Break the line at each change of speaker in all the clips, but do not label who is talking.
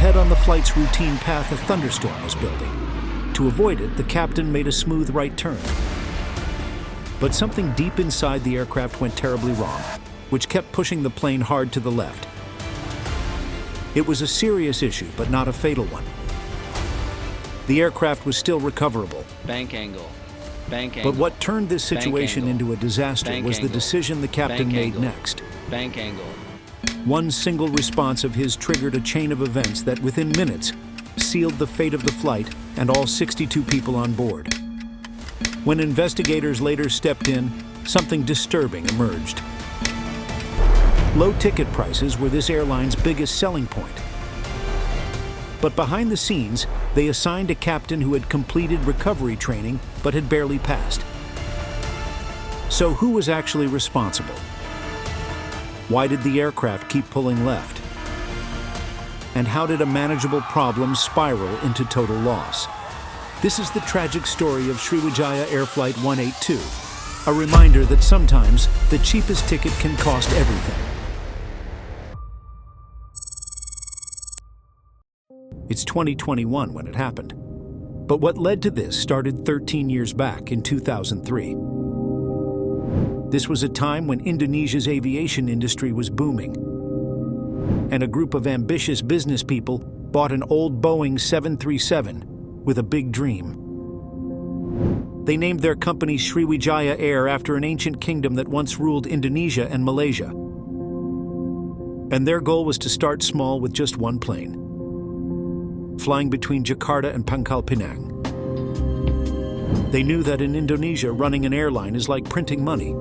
Ahead on the flight's routine path, a thunderstorm was building. To avoid it, the captain made a smooth right turn. But something deep inside the aircraft went terribly wrong, which kept pushing the plane hard to the left. It was a serious issue, but not a fatal one. The aircraft was still recoverable.
Bank angle. Bank angle.
But what turned this situation into a disaster was the decision the captain made next.
Bank angle.
One single response of his triggered a chain of events that within minutes sealed the fate of the flight and all 62 people on board. When investigators later stepped in, something disturbing emerged. Low ticket prices were this airline's biggest selling point. But behind the scenes, they assigned a captain who had completed recovery training but had barely passed. So who was actually responsible? Why did the aircraft keep pulling left? And how did a manageable problem spiral into total loss? This is the tragic story of Sriwijaya Air Flight 182, a reminder that sometimes the cheapest ticket can cost everything. It's 2021 when it happened. But what led to this started 13 years back in 2003. This was a time when Indonesia's aviation industry was booming, and a group of ambitious business people bought an old Boeing 737 with a big dream. They named their company Sriwijaya Air after an ancient kingdom that once ruled Indonesia and Malaysia. And their goal was to start small with just one plane, flying between Jakarta and Pontianak. They knew that in Indonesia, running an airline is like printing money.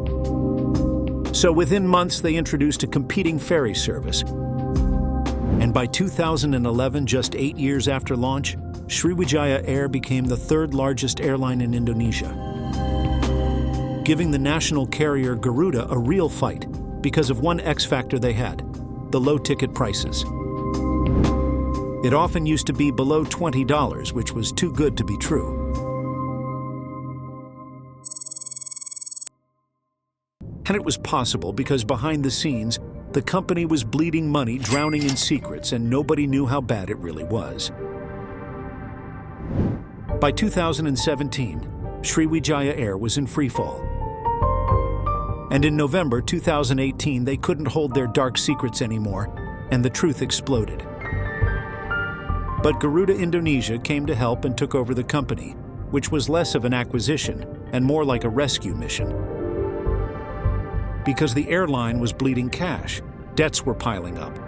So within months, they introduced a competing ferry service. And by 2011, just 8 years after launch, Sriwijaya Air became the third largest airline in Indonesia, giving the national carrier Garuda a real fight because of one X factor they had: the low ticket prices. It often used to be below $20, which was too good to be true. And it was possible because behind the scenes, the company was bleeding money, drowning in secrets, and nobody knew how bad it really was. By 2017, Sriwijaya Air was in freefall. And in November 2018, they couldn't hold their dark secrets anymore, and the truth exploded. But Garuda Indonesia came to help and took over the company, which was less of an acquisition and more like a rescue mission. Because the airline was bleeding cash, debts were piling up.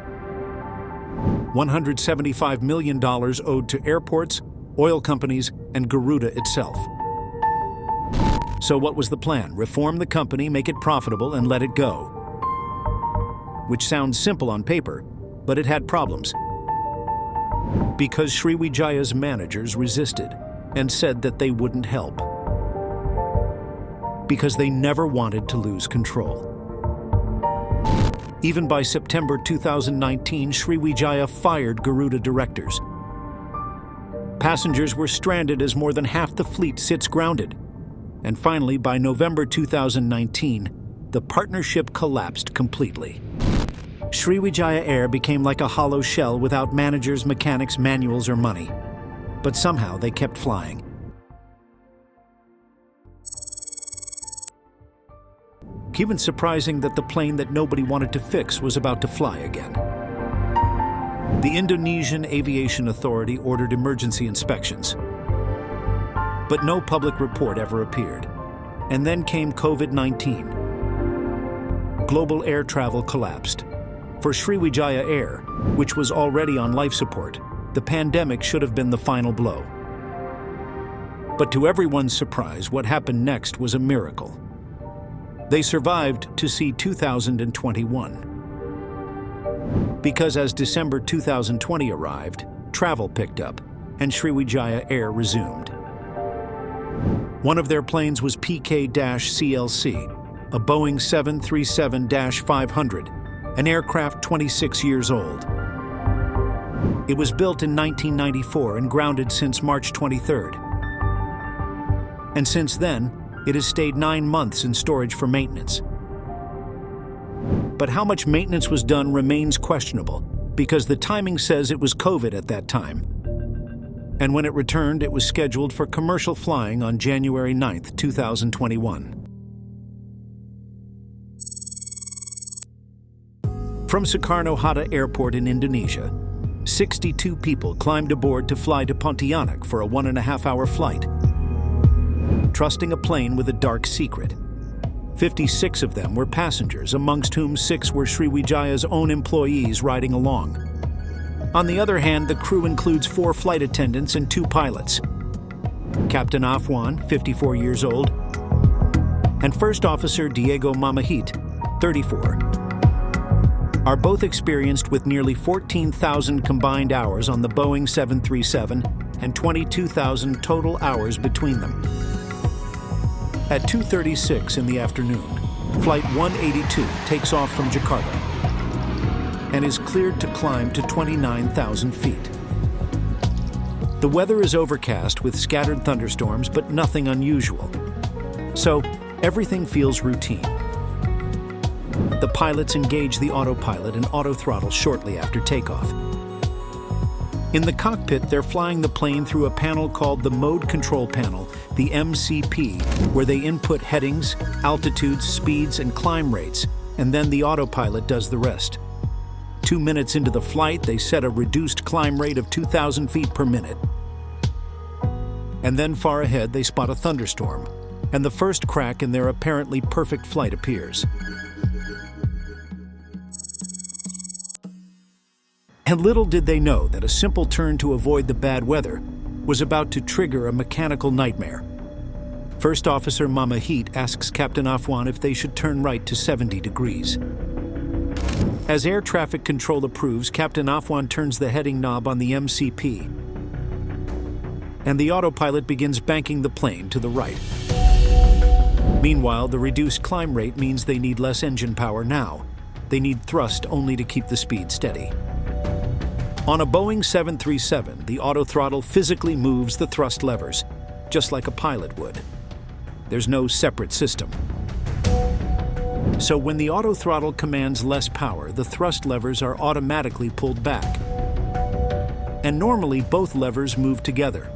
$175 million owed to airports, oil companies, and Garuda itself. So what was the plan? Reform the company, make it profitable, and let it go. Which sounds simple on paper, but it had problems. Because Sriwijaya's managers resisted and said that they wouldn't help. Because they never wanted to lose control. Even by September 2019, Sriwijaya fired Garuda directors. Passengers were stranded as more than half the fleet sits grounded. And finally, by November 2019, the partnership collapsed completely. Sriwijaya Air became like a hollow shell without managers, mechanics, manuals, or money. But somehow they kept flying. Even surprising that the plane that nobody wanted to fix was about to fly again. The Indonesian Aviation Authority ordered emergency inspections. But no public report ever appeared. And then came COVID-19. Global air travel collapsed. For Sriwijaya Air, which was already on life support, the pandemic should have been the final blow. But to everyone's surprise, what happened next was a miracle. They survived to see 2021. Because as December 2020 arrived, travel picked up, and Sriwijaya Air resumed. One of their planes was PK-CLC, a Boeing 737-500, an aircraft 26 years old. It was built in 1994 and grounded since March 23rd. And since then, it has stayed 9 months in storage for maintenance. But how much maintenance was done remains questionable, because the timing says it was COVID at that time. And when it returned, it was scheduled for commercial flying on January 9th, 2021. From Soekarno-Hatta Airport in Indonesia, 62 people climbed aboard to fly to Pontianak for a 1.5-hour flight, trusting a plane with a dark secret. 56 of them were passengers, amongst whom 6 were Sriwijaya's own employees riding along. On the other hand, the crew includes 4 flight attendants and 2 pilots. Captain Afwan, 54 years old, and First Officer Diego Mamahit, 34, are both experienced with nearly 14,000 combined hours on the Boeing 737 and 22,000 total hours between them. At 2:36 in the afternoon, Flight 182 takes off from Jakarta and is cleared to climb to 29,000 feet. The weather is overcast with scattered thunderstorms, but nothing unusual. So, everything feels routine. The pilots engage the autopilot and auto-throttle shortly after takeoff. In the cockpit, they're flying the plane through a panel called the Mode Control Panel, the MCP, where they input headings, altitudes, speeds, and climb rates, and then the autopilot does the rest. 2 minutes into the flight, they set a reduced climb rate of 2,000 feet per minute. And then far ahead, they spot a thunderstorm, and the first crack in their apparently perfect flight appears. And little did they know that a simple turn to avoid the bad weather was about to trigger a mechanical nightmare. First Officer Mamahit asks Captain Afwan if they should turn right to 70 degrees. As air traffic control approves, Captain Afwan turns the heading knob on the MCP, and the autopilot begins banking the plane to the right. Meanwhile, the reduced climb rate means they need less engine power now. They need thrust only to keep the speed steady. On a Boeing 737, the auto-throttle physically moves the thrust levers, just like a pilot would. There's no separate system. So when the auto-throttle commands less power, the thrust levers are automatically pulled back. And normally both levers move together.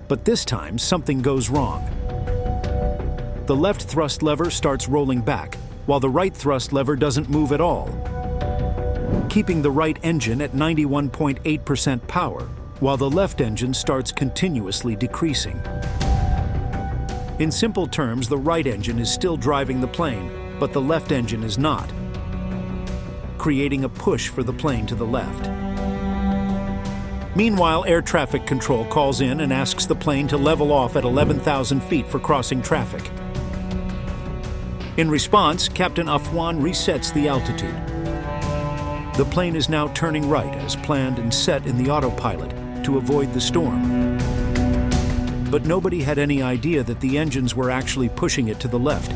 But this time, something goes wrong. The left thrust lever starts rolling back, while the right thrust lever doesn't move at all, keeping the right engine at 91.8% power, while the left engine starts continuously decreasing. In simple terms, the right engine is still driving the plane, but the left engine is not, creating a push for the plane to the left. Meanwhile, air traffic control calls in and asks the plane to level off at 11,000 feet for crossing traffic. In response, Captain Afwan resets the altitude. The plane is now turning right as planned and set in the autopilot to avoid the storm. But nobody had any idea that the engines were actually pushing it to the left,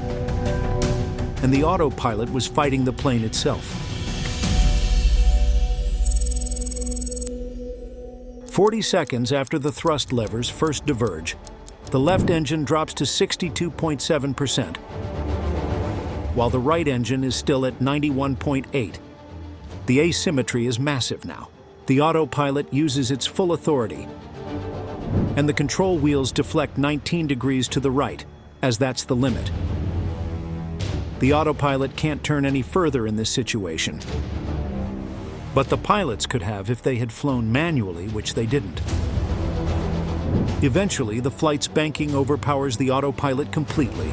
and the autopilot was fighting the plane itself. 40 seconds after the thrust levers first diverge, the left engine drops to 62.7%, while the right engine is still at 91.8%. The asymmetry is massive now. The autopilot uses its full authority, and the control wheels deflect 19 degrees to the right, as that's the limit. The autopilot can't turn any further in this situation. But the pilots could have if they had flown manually, which they didn't. Eventually, the flight's banking overpowers the autopilot completely,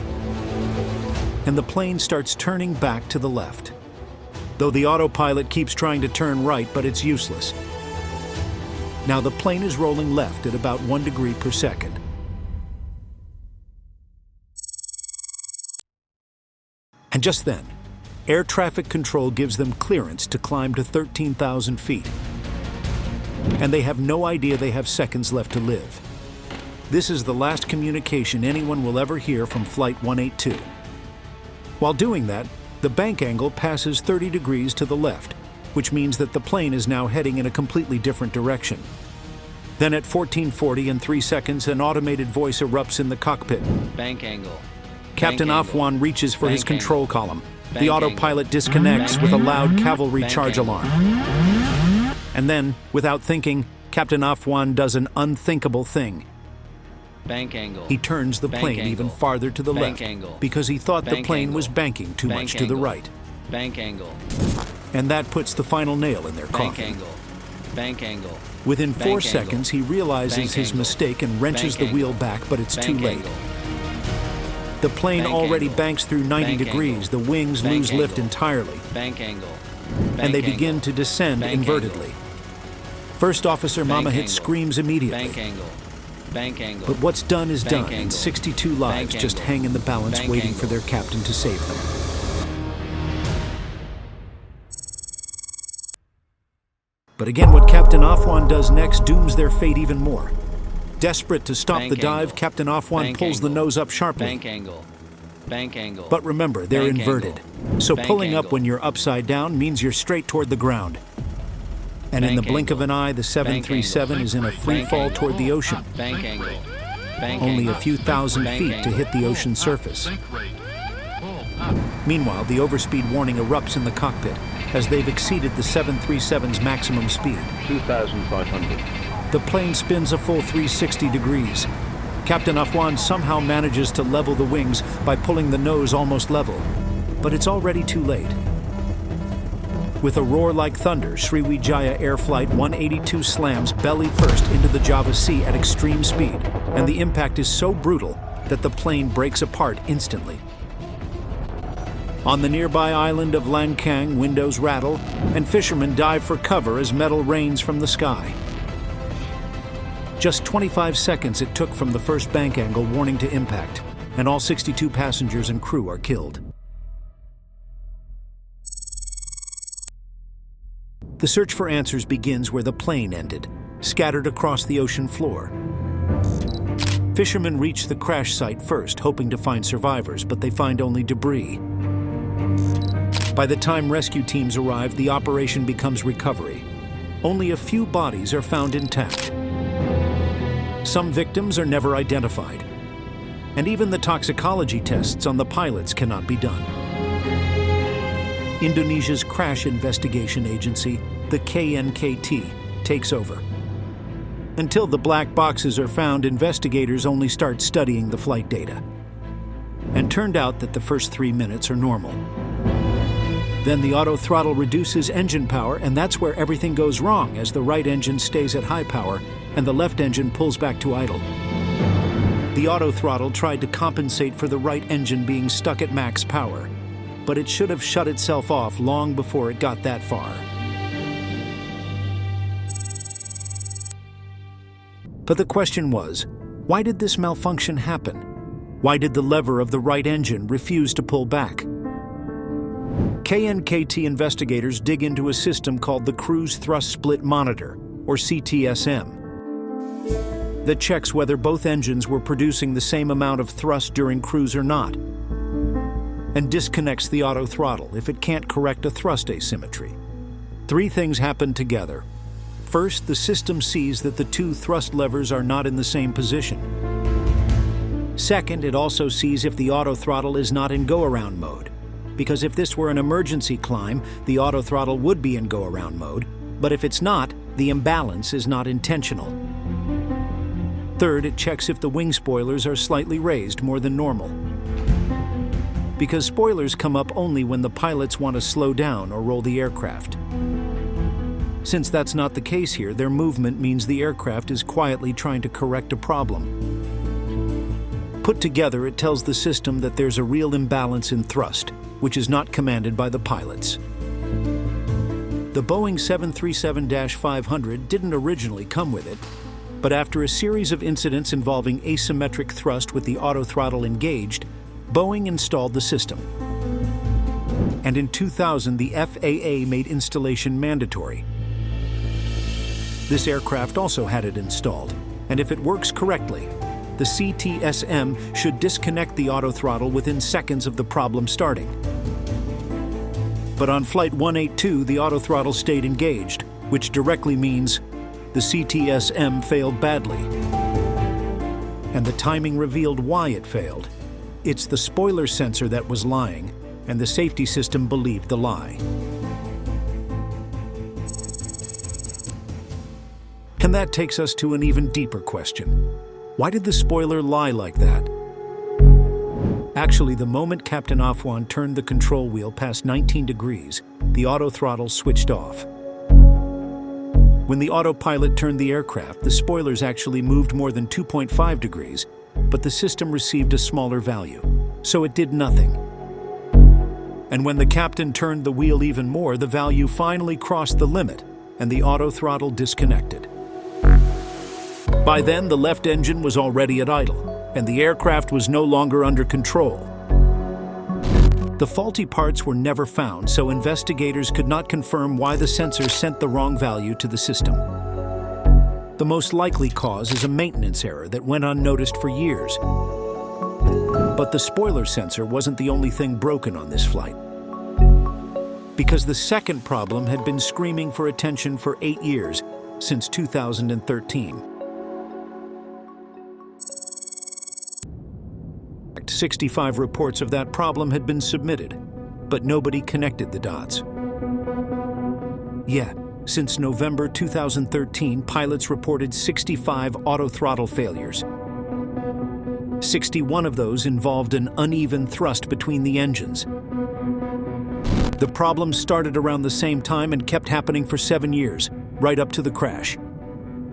and the plane starts turning back to the left. Though the autopilot keeps trying to turn right, but it's useless. Now the plane is rolling left at about 1 degree per second. And just then, air traffic control gives them clearance to climb to 13,000 feet. And they have no idea they have seconds left to live. This is the last communication anyone will ever hear from Flight 182. While doing that, the bank angle passes 30 degrees to the left, which means that the plane is now heading in a completely different direction. Then at 14:40 and 3 seconds, an automated voice erupts in the cockpit.
Bank angle.
Captain Afwan reaches for his control column. The
Bank
autopilot disconnects with a loud cavalry charge alarm. And then, without thinking, Captain Afwan does an unthinkable thing.
Bank angle.
He turns the
Bank
plane
angle.
even farther to the
Bank
left
angle.
because he thought the
Bank
plane
angle.
was banking too
Bank
much to the
angle.
right.
Bank angle.
And that puts the final nail in their
Bank
coffin.
angle. Bank angle.
Within 4
Bank
seconds,
angle.
he realizes
Bank
his
angle.
mistake and wrenches
Bank
the wheel
angle.
back, but it's too
Bank
late.
angle.
The plane
Bank
already
angle.
banks through 90
Bank
degrees.
angle.
The wings
Bank
lose lift
angle.
entirely,
Bank angle.
and they
Bank
begin
angle.
to descend
Bank
invertedly.
angle.
First Officer
Bank
Mamahit
angle.
screams immediately.
Bank angle. Bank angle.
But what's done is
Bank
done, and
angle.
62 lives
Bank
just
angle.
hang in the balance
Bank
waiting
angle.
for their captain to save them. But again, what Captain Afwan does next dooms their fate even more. Desperate to stop
Bank
the dive,
angle.
Captain Afwan
Bank
pulls the
angle.
nose up sharply.
Bank angle. Bank angle.
But remember, they're
Bank
inverted.
angle.
So
Bank
pulling up
angle.
when you're upside down means you're straight toward the ground. And in
Bank
the blink of
angle.
an eye, the 737 is in a free
Bank
fall
angle.
toward the ocean.
Bank angle. Bank
Only a
angle.
few thousand
Bank
feet to
angle.
hit the ocean surface. Meanwhile, the overspeed warning erupts in the cockpit as they've exceeded the 737's maximum speed.
2,500.
The plane spins a full 360 degrees. Captain Afwan somehow manages to level the wings by pulling the nose almost level, but it's already too late. With a roar like thunder, Sriwijaya Air Flight 182 slams belly first into the Java Sea at extreme speed, and the impact is so brutal that the plane breaks apart instantly. On the nearby island of Langkang, windows rattle, and fishermen dive for cover as metal rains from the sky. Just 25 seconds it took from the first bank angle warning to impact, and all 62 passengers and crew are killed. The search for answers begins where the plane ended, scattered across the ocean floor. Fishermen reach the crash site first, hoping to find survivors, but they find only debris. By the time rescue teams arrive, the operation becomes recovery. Only a few bodies are found intact. Some victims are never identified, and even the toxicology tests on the pilots cannot be done. Indonesia's crash investigation agency, the KNKT, takes over. Until the black boxes are found, investigators only start studying the flight data. And turned out that the first 3 minutes are normal. Then the auto throttle reduces engine power, and that's where everything goes wrong, as the right engine stays at high power and the left engine pulls back to idle. The auto throttle tried to compensate for the right engine being stuck at max power, but it should have shut itself off long before it got that far. But the question was, why did this malfunction happen? Why did the lever of the right engine refuse to pull back? KNKT investigators dig into a system called the Cruise Thrust Split Monitor, or CTSM, that checks whether both engines were producing the same amount of thrust during cruise or not, and disconnects the auto throttle if it can't correct a thrust asymmetry. 3 things happen together. First, the system sees that the 2 thrust levers are not in the same position. Second, it also sees if the auto throttle is not in go-around mode, because if this were an emergency climb, the auto throttle would be in go-around mode, but if it's not, the imbalance is not intentional. Third, it checks if the wing spoilers are slightly raised more than normal, because spoilers come up only when the pilots want to slow down or roll the aircraft. Since that's not the case here, their movement means the aircraft is quietly trying to correct a problem. Put together, it tells the system that there's a real imbalance in thrust, which is not commanded by the pilots. The Boeing 737-500 didn't originally come with it, but after a series of incidents involving asymmetric thrust with the auto throttle engaged, Boeing installed the system. And in 2000, the FAA made installation mandatory. This aircraft also had it installed, and if it works correctly, the CTSM should disconnect the auto throttle within seconds of the problem starting. But on Flight 182, the auto throttle stayed engaged, which directly means the CTSM failed badly. And the timing revealed why it failed. It's the spoiler sensor that was lying, and the safety system believed the lie. And that takes us to an even deeper question. Why did the spoiler lie like that? Actually, the moment Captain Afwan turned the control wheel past 19 degrees, the auto throttle switched off. When the autopilot turned the aircraft, the spoilers actually moved more than 2.5 degrees, but the system received a smaller value, so it did nothing. And when the captain turned the wheel even more, the value finally crossed the limit, and the auto throttle disconnected. By then, the left engine was already at idle, and the aircraft was no longer under control. The faulty parts were never found, so investigators could not confirm why the sensor sent the wrong value to the system. The most likely cause is a maintenance error that went unnoticed for years. But the spoiler sensor wasn't the only thing broken on this flight, because the second problem had been screaming for attention for 8 years, since 2013. 65 reports of that problem had been submitted, but nobody connected the dots. Yeah, since November 2013, pilots reported 65 auto throttle failures. 61 of those involved an uneven thrust between the engines. The problem started around the same time and kept happening for 7 years, right up to the crash.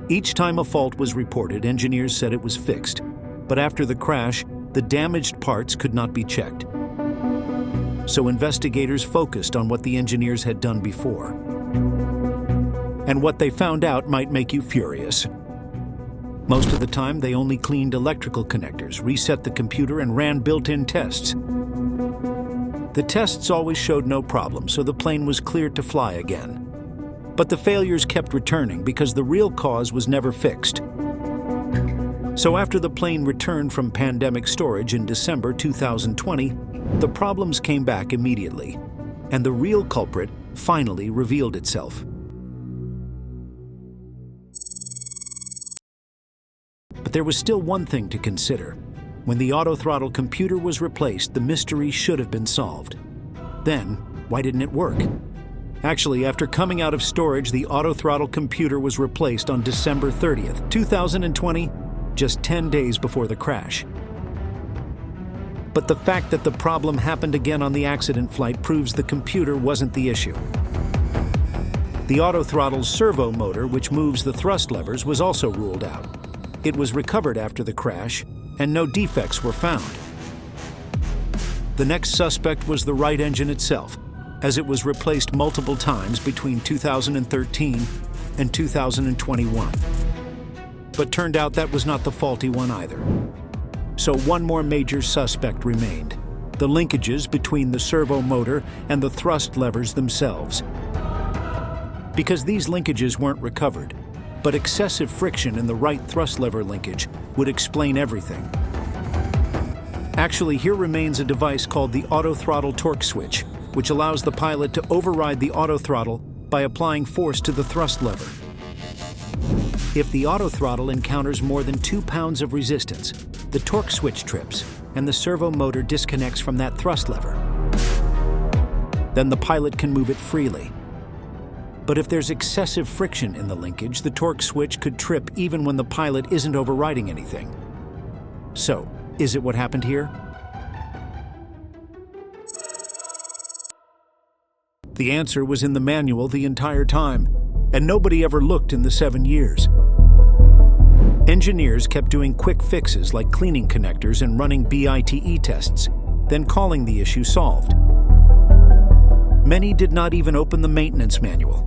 Each time a fault was reported, engineers said it was fixed, but after the crash, the damaged parts could not be checked. So investigators focused on what the engineers had done before. And what they found out might make you furious. Most of the time, they only cleaned electrical connectors, reset the computer, and ran built-in tests. The tests always showed no problem, so the plane was cleared to fly again. But the failures kept returning because the real cause was never fixed. So after the plane returned from pandemic storage in December 2020, the problems came back immediately, and the real culprit finally revealed itself. But there was still one thing to consider. When the auto-throttle computer was replaced, the mystery should have been solved. Then, why didn't it work? Actually, after coming out of storage, the auto-throttle computer was replaced on December 30th, 2020, just 10 days before the crash. But the fact that the problem happened again on the accident flight proves the computer wasn't the issue. The auto-throttle's servo motor, which moves the thrust levers, was also ruled out. It was recovered after the crash, and no defects were found. The next suspect was the right engine itself, as it was replaced multiple times between 2013 and 2021. But turned out that was not the faulty one either. So one more major suspect remained: the linkages between the servo motor and the thrust levers themselves. Because these linkages weren't recovered, but excessive friction in the right thrust lever linkage would explain everything. Actually, here remains a device called the auto throttle torque switch, which allows the pilot to override the auto throttle by applying force to the thrust lever. If the auto throttle encounters more than 2 pounds of resistance, the torque switch trips and the servo motor disconnects from that thrust lever. Then the pilot can move it freely. But if there's excessive friction in the linkage, the torque switch could trip even when the pilot isn't overriding anything. So, is it what happened here? The answer was in the manual the entire time, and nobody ever looked in the 7 years. Engineers kept doing quick fixes like cleaning connectors and running BITE tests, then calling the issue solved. Many did not even open the maintenance manual.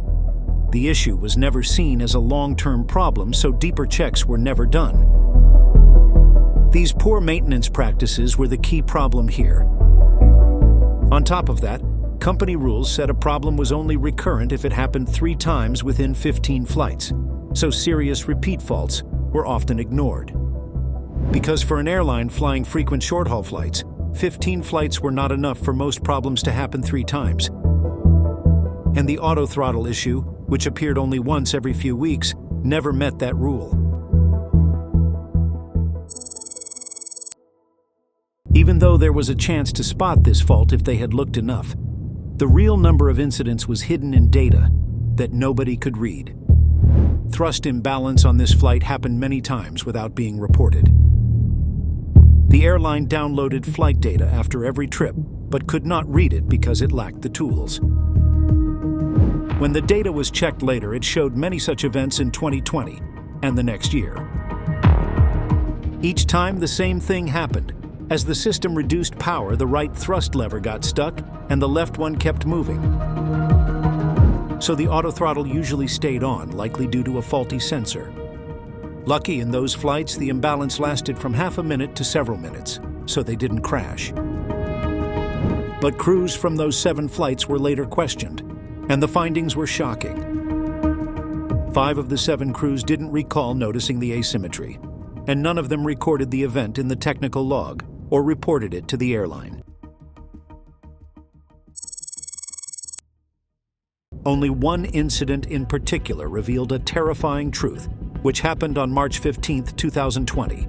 The issue was never seen as a long-term problem, so deeper checks were never done. These poor maintenance practices were the key problem here. On top of that, company rules said a problem was only recurrent if it happened 3 times within 15 flights, so serious repeat faults were often ignored. Because for an airline flying frequent short-haul flights, 15 flights were not enough for most problems to happen 3 times. And the auto throttle issue, which appeared only once every few weeks, never met that rule. Even though there was a chance to spot this fault if they had looked enough, the real number of incidents was hidden in data that nobody could read. Thrust imbalance on this flight happened many times without being reported. The airline downloaded flight data after every trip, but could not read it because it lacked the tools. When the data was checked later, it showed many such events in 2020 and the next year. Each time, the same thing happened. As the system reduced power, the right thrust lever got stuck and the left one kept moving. So the auto throttle usually stayed on, likely due to a faulty sensor. Lucky in those flights, the imbalance lasted from half a minute to several minutes, so they didn't crash. But crews from those 7 flights were later questioned, and the findings were shocking. 5 of the 7 crews didn't recall noticing the asymmetry, and none of them recorded the event in the technical log or reported it to the airline. Only one incident in particular revealed a terrifying truth, which happened on March 15, 2020.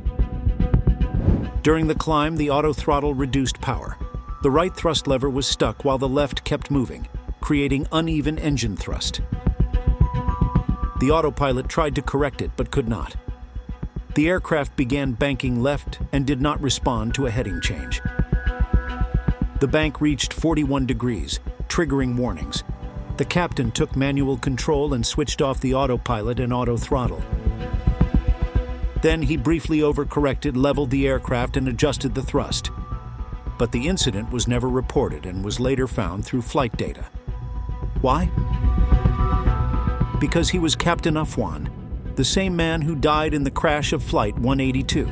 During the climb, the auto throttle reduced power. The right thrust lever was stuck while the left kept moving, creating uneven engine thrust. The autopilot tried to correct it but could not. The aircraft began banking left and did not respond to a heading change. The bank reached 41 degrees, triggering warnings. The captain took manual control and switched off the autopilot and auto throttle. Then he briefly overcorrected, leveled the aircraft, and adjusted the thrust. But the incident was never reported and was later found through flight data. Why? Because he was Captain Afwan, the same man who died in the crash of Flight 182.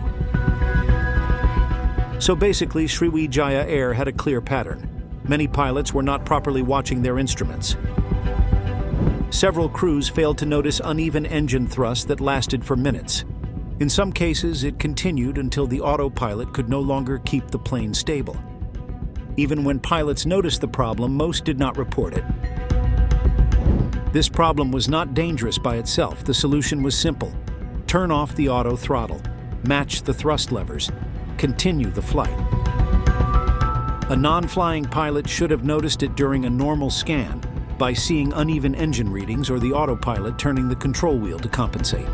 So basically, Sriwijaya Air had a clear pattern. Many pilots were not properly watching their instruments. Several crews failed to notice uneven engine thrust that lasted for minutes. In some cases, it continued until the autopilot could no longer keep the plane stable. Even when pilots noticed the problem, most did not report it. This problem was not dangerous by itself. The solution was simple. Turn off the auto throttle, match the thrust levers, continue the flight. A non-flying pilot should have noticed it during a normal scan by seeing uneven engine readings or the autopilot turning the control wheel to compensate.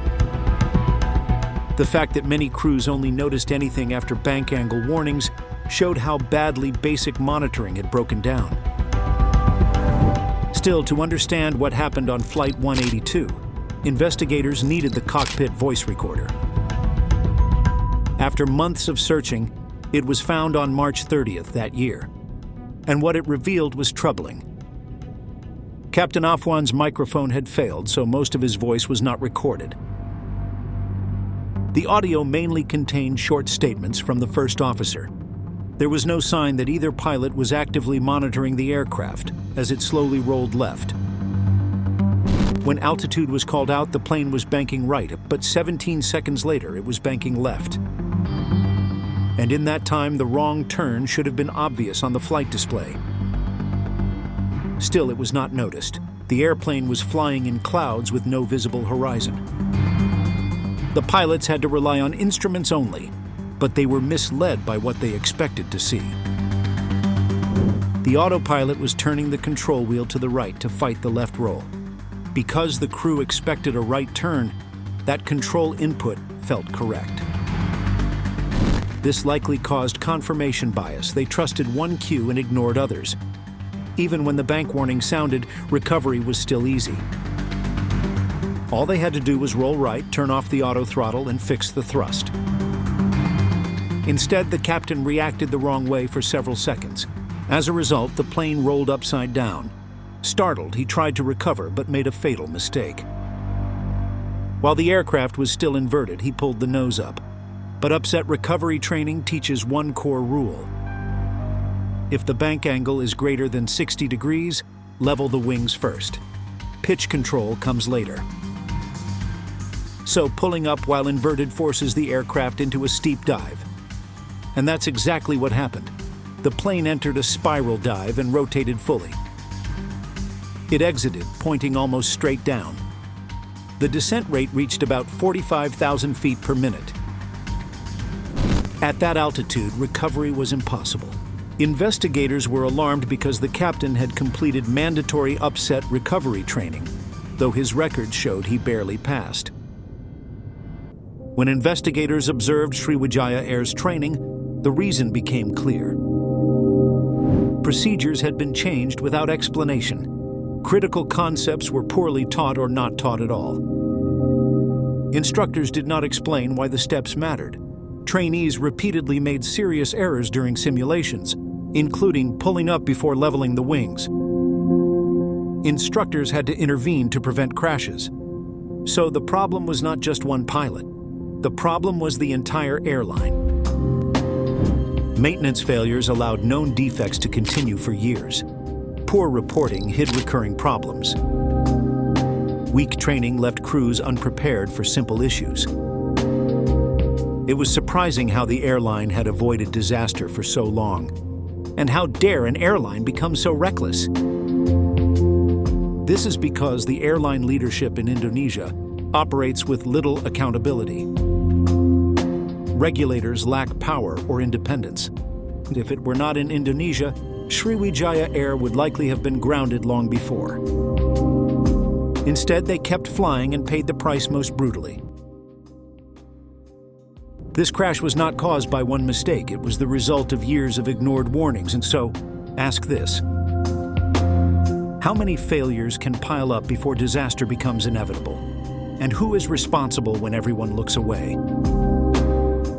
The fact that many crews only noticed anything after bank angle warnings showed how badly basic monitoring had broken down. Still, to understand what happened on Flight 182, investigators needed the cockpit voice recorder. After months of searching, it was found on March 30th that year, and what it revealed was troubling. Captain Afwan's microphone had failed, so most of his voice was not recorded. The audio mainly contained short statements from the first officer. There was no sign that either pilot was actively monitoring the aircraft as it slowly rolled left. When altitude was called out, the plane was banking right, but 17 seconds later, it was banking left. And in that time, the wrong turn should have been obvious on the flight display. Still, it was not noticed. The airplane was flying in clouds with no visible horizon. The pilots had to rely on instruments only, but they were misled by what they expected to see. The autopilot was turning the control wheel to the right to fight the left roll. Because the crew expected a right turn, that control input felt correct. This likely caused confirmation bias. They trusted one cue and ignored others. Even when the bank warning sounded, recovery was still easy. All they had to do was roll right, turn off the auto throttle, and fix the thrust. Instead, the captain reacted the wrong way for several seconds. As a result, the plane rolled upside down. Startled, he tried to recover but made a fatal mistake. While the aircraft was still inverted, he pulled the nose up. But upset recovery training teaches one core rule. If the bank angle is greater than 60 degrees, level the wings first. Pitch control comes later. So pulling up while inverted forces the aircraft into a steep dive. And that's exactly what happened. The plane entered a spiral dive and rotated fully. It exited, pointing almost straight down. The descent rate reached about 45,000 feet per minute. At that altitude, recovery was impossible. Investigators were alarmed because the captain had completed mandatory upset recovery training, though his record showed he barely passed. When investigators observed Sriwijaya Air's training, the reason became clear. Procedures had been changed without explanation. Critical concepts were poorly taught or not taught at all. Instructors did not explain why the steps mattered. Trainees repeatedly made serious errors during simulations, including pulling up before leveling the wings. Instructors had to intervene to prevent crashes. So the problem was not just one pilot. The problem was the entire airline. Maintenance failures allowed known defects to continue for years. Poor reporting hid recurring problems. Weak training left crews unprepared for simple issues. It was surprising how the airline had avoided disaster for so long. And how dare an airline become so reckless? This is because the airline leadership in Indonesia operates with little accountability. Regulators lack power or independence. If it were not in Indonesia, Sriwijaya Air would likely have been grounded long before. Instead, they kept flying and paid the price most brutally. This crash was not caused by one mistake. It was the result of years of ignored warnings. And so, ask this. How many failures can pile up before disaster becomes inevitable? And who is responsible when everyone looks away?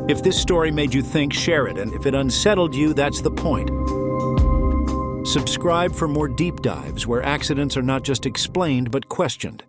If this story made you think, share it. And if it unsettled you, that's the point. Subscribe for more deep dives where accidents are not just explained but questioned.